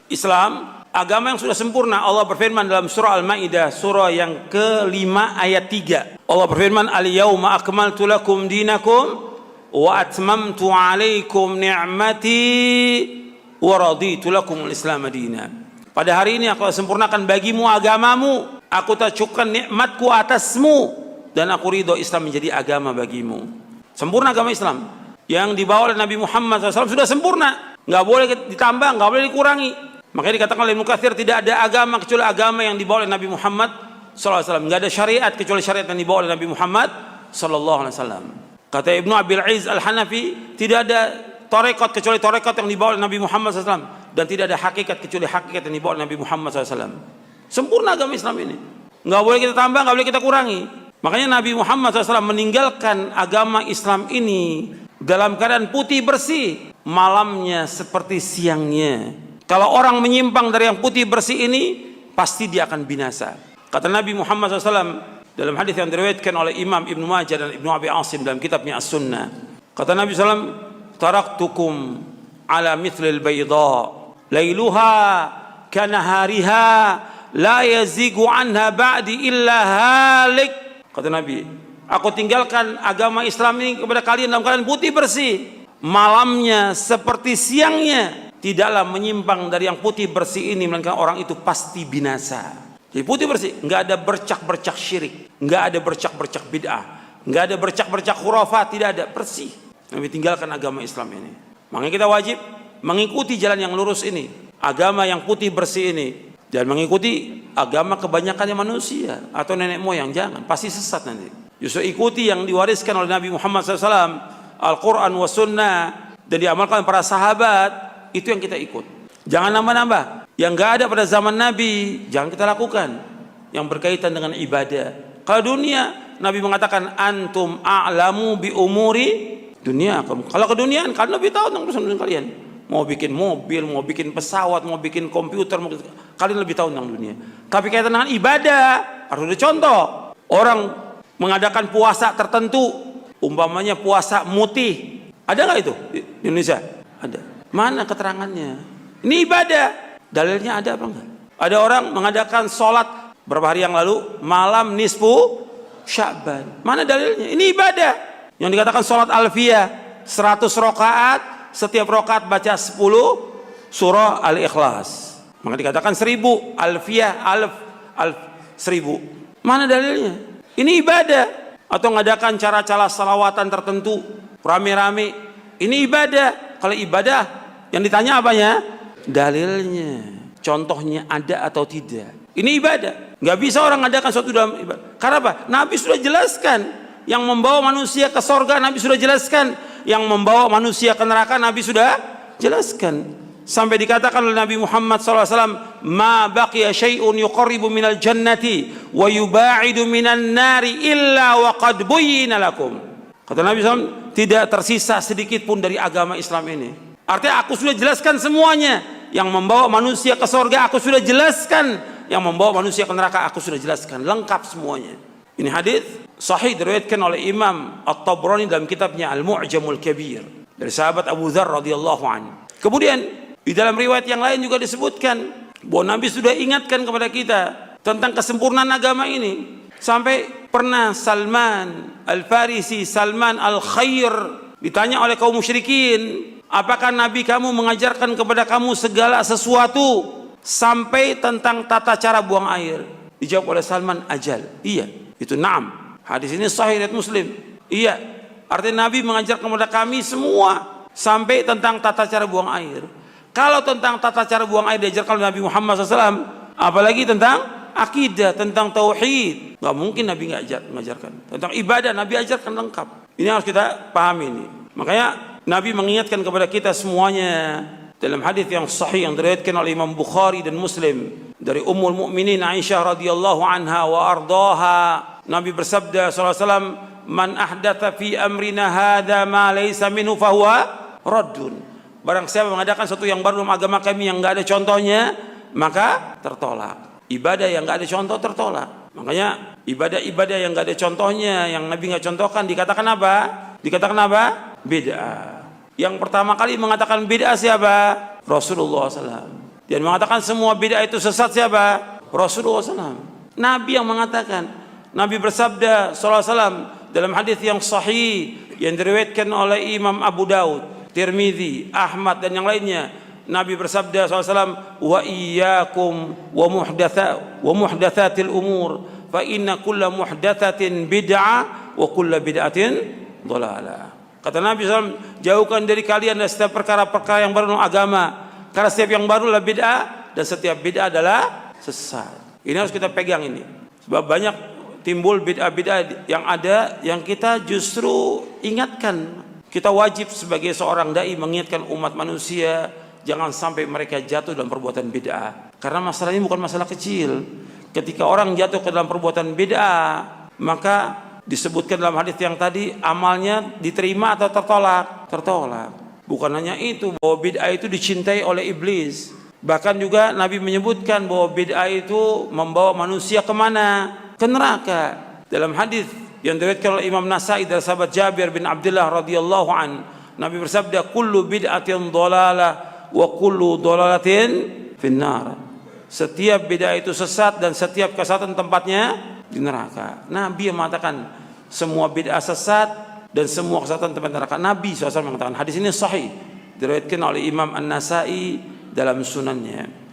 Islam agama yang sudah sempurna. Allah berfirman dalam surah Al-Maidah surah yang ke-5 ayat 3. Allah berfirman, "Al-yauma akmaltu lakum dinakum wa atmamtu 'alaikum ni'mati wa raditu lakum al-Islam madina." Pada hari ini aku sempurnakan bagimu agamamu, aku telah cukupkan nikmatku atasmu, dan aku ridho Islam menjadi agama bagimu. Sempurna agama Islam yang dibawa oleh Nabi Muhammad SAW sudah sempurna, nggak boleh ditambah, nggak boleh dikurangi. Makanya dikatakan oleh Ibnu Katsir, tidak ada agama kecuali agama yang dibawa oleh Nabi Muhammad SAW. Nggak ada syariat kecuali syariat yang dibawa oleh Nabi Muhammad SAW. Kata Ibnu Abil Izz Al-Hanafi, tidak ada tarekat kecuali tarekat yang dibawa oleh Nabi Muhammad SAW, dan tidak ada hakikat kecuali hakikat yang dibawa oleh Nabi Muhammad SAW. Sempurna agama Islam ini, nggak boleh kita tambah, nggak boleh kita kurangi. Makanya Nabi Muhammad SAW meninggalkan agama Islam ini dalam keadaan putih bersih, malamnya seperti siangnya. Kalau orang menyimpang dari yang putih bersih ini, pasti dia akan binasa. Kata Nabi Muhammad SAW dalam hadis yang diriwayatkan oleh Imam Ibnu Majah dan Ibnu Abi Asim dalam kitabnya As-Sunnah. Kata Nabi SAW, "Taraktukum ala mithlil bayda, lailuha kanahariha, la yazigu anha ba'di illa halik." Kata Nabi, aku tinggalkan agama Islam ini kepada kalian dalam keadaan putih bersih, malamnya seperti siangnya, tidaklah menyimpang dari yang putih bersih ini, melainkan orang itu pasti binasa. Jadi putih bersih, nggak ada bercak-bercak syirik, nggak ada bercak-bercak bid'ah, nggak ada bercak-bercak khurafat, tidak ada, bersih. Nabi tinggalkan agama Islam ini. Makanya kita wajib mengikuti jalan yang lurus ini, agama yang putih bersih ini. Jangan mengikuti agama kebanyakannya manusia atau nenek moyang, jangan, pasti sesat nanti. Justru ikuti yang diwariskan oleh Nabi Muhammad SAW, Al-Quran wa Sunnah, dan diamalkan para sahabat, itu yang kita ikut. Jangan nambah-nambah. Yang gak ada pada zaman Nabi, jangan kita lakukan. Yang berkaitan dengan ibadah. Kalau dunia, Nabi mengatakan, "Antum a'lamu bi umuri dunia." Kalau keduniaan, kalian lebih tahu tentang urusan kalian. Mau bikin mobil, mau bikin pesawat, mau bikin komputer, kalian lebih tahu tentang dunia. Tapi kaitan dengan ibadah, harus ada contoh. Orang mengadakan puasa tertentu, umpamanya puasa mutih, ada nggak itu di Indonesia? Ada. Mana keterangannya? Ini ibadah. Dalilnya ada apa enggak? Ada orang mengadakan sholat beberapa hari yang lalu, malam nisfu Sya'ban. Mana dalilnya? Ini ibadah. Yang dikatakan sholat alfiyah, 100 rakaat, setiap rakaat baca 10 surah Al-Ikhlas. Maka dikatakan 1000, alfiyah, alf 1000. Mana dalilnya? Ini ibadah. Atau mengadakan cara-cara salawatan tertentu, rame-rame. Ini ibadah. Kalau ibadah, yang ditanya apanya? Dalilnya, contohnya ada atau tidak. Ini ibadah. Nggak bisa orang mengadakan suatu dalam ibadah. Karena apa? Nabi sudah jelaskan. Yang membawa manusia ke sorga, Nabi sudah jelaskan. Yang membawa manusia ke neraka, Nabi sudah jelaskan. Sampai dikatakan oleh Nabi Muhammad SAW, "Ma baqiya syai'un yuqarribu minal jannati wa yuba'idu minan nari illa wa qad buyyina lakum." Kata Nabi SAW, tidak tersisa sedikit pun dari agama Islam ini. Artinya aku sudah jelaskan semuanya. Yang membawa manusia ke surga aku sudah jelaskan, yang membawa manusia ke neraka aku sudah jelaskan, lengkap semuanya. Ini hadis sahih diriwayatkan oleh Imam At-Tabrani dalam kitabnya Al-Mu'jamul Kabir dari sahabat Abu Dzar radhiyallahu anhu. Kemudian di dalam riwayat yang lain juga disebutkan bahwa Nabi sudah ingatkan kepada kita tentang kesempurnaan agama ini. Sampai pernah Salman Al-Farisi, Salman Al-Khair, ditanya oleh kaum musyrikin, apakah Nabi kamu mengajarkan kepada kamu segala sesuatu sampai tentang tata cara buang air? Dijawab oleh Salman, ajal. Iya, itu na'am. Hadis ini sahih riwayat Muslim. Iya, artinya Nabi mengajar kepada kami semua sampai tentang tata cara buang air. Kalau tentang tata cara buang air diajarkan oleh Nabi Muhammad SAW, apalagi tentang akidah, tentang tauhid, nggak mungkin Nabi nggak mengajarkan. Tentang ibadah Nabi ajarkan lengkap. Ini harus kita pahami ini. Makanya Nabi mengingatkan kepada kita semuanya dalam hadis yang sahih yang diriwayatkan oleh Imam Bukhari dan Muslim dari Ummul Mukminin Aisyah radhiyallahu anha wa ardaha. Nabi bersabda sallallahu alaihi wasallam, "Man ahdatha fi amrina hadza ma laysa minhu fahuwa raddun." Barang siapa mengadakan sesuatu yang baru dalam agama kami yang enggak ada contohnya, maka tertolak. Ibadah yang enggak ada contoh tertolak. Makanya ibadah-ibadah yang enggak ada contohnya, yang Nabi enggak contohkan, dikatakan apa? Dikatakan apa? Bid'ah. Yang pertama kali mengatakan bid'ah siapa? Rasulullah SAW. Dan mengatakan semua bid'ah itu sesat siapa? Rasulullah SAW. Nabi yang mengatakan. Nabi bersabda sallallahu alaihi wasallam dalam hadis yang sahih yang diriwayatkan oleh Imam Abu Daud, Tirmidzi, Ahmad dan yang lainnya. Nabi bersabda sallallahu alaihi wasallam, "Wa iyyakum wa muhdatsatil umur, fa inna kulla muhdatsatin bid'ah wa kulla bid'atin dhalalah." Kata Nabi SAW, jauhkan dari kalian dari setiap perkara-perkara yang baru dalam agama, karena setiap yang baru adalah bid'ah dan setiap bid'ah adalah sesat. Ini harus kita pegang ini. Sebab banyak timbul bid'ah-bid'ah yang ada yang kita justru ingatkan. Kita wajib sebagai seorang dai mengingatkan umat manusia jangan sampai mereka jatuh dalam perbuatan bid'ah. Karena masalah ini bukan masalah kecil. Ketika orang jatuh ke dalam perbuatan bid'ah, maka disebutkan dalam hadis yang tadi amalnya diterima atau tertolak? Tertolak. Bukan hanya itu, bahwa bid'ah itu dicintai oleh iblis. Bahkan juga Nabi menyebutkan bahwa bid'ah itu membawa manusia kemana? Ke neraka. Dalam hadis yang diriwayatkan oleh Imam Nasa'i dari sahabat Jabir bin Abdullah radhiyallahu an, Nabi bersabda, "Kullu bid'atin dhalalah wa kullu dhalalatin finnar." Setiap bid'ah itu sesat dan setiap kesesatan tempatnya di neraka. Nabi yang mengatakan semua bid'ah sesat dan semua kesesatan tempat neraka. Nabi SAW mengatakan. Hadis ini sahih, diriwayatkan oleh Imam An-Nasa'i dalam sunannya.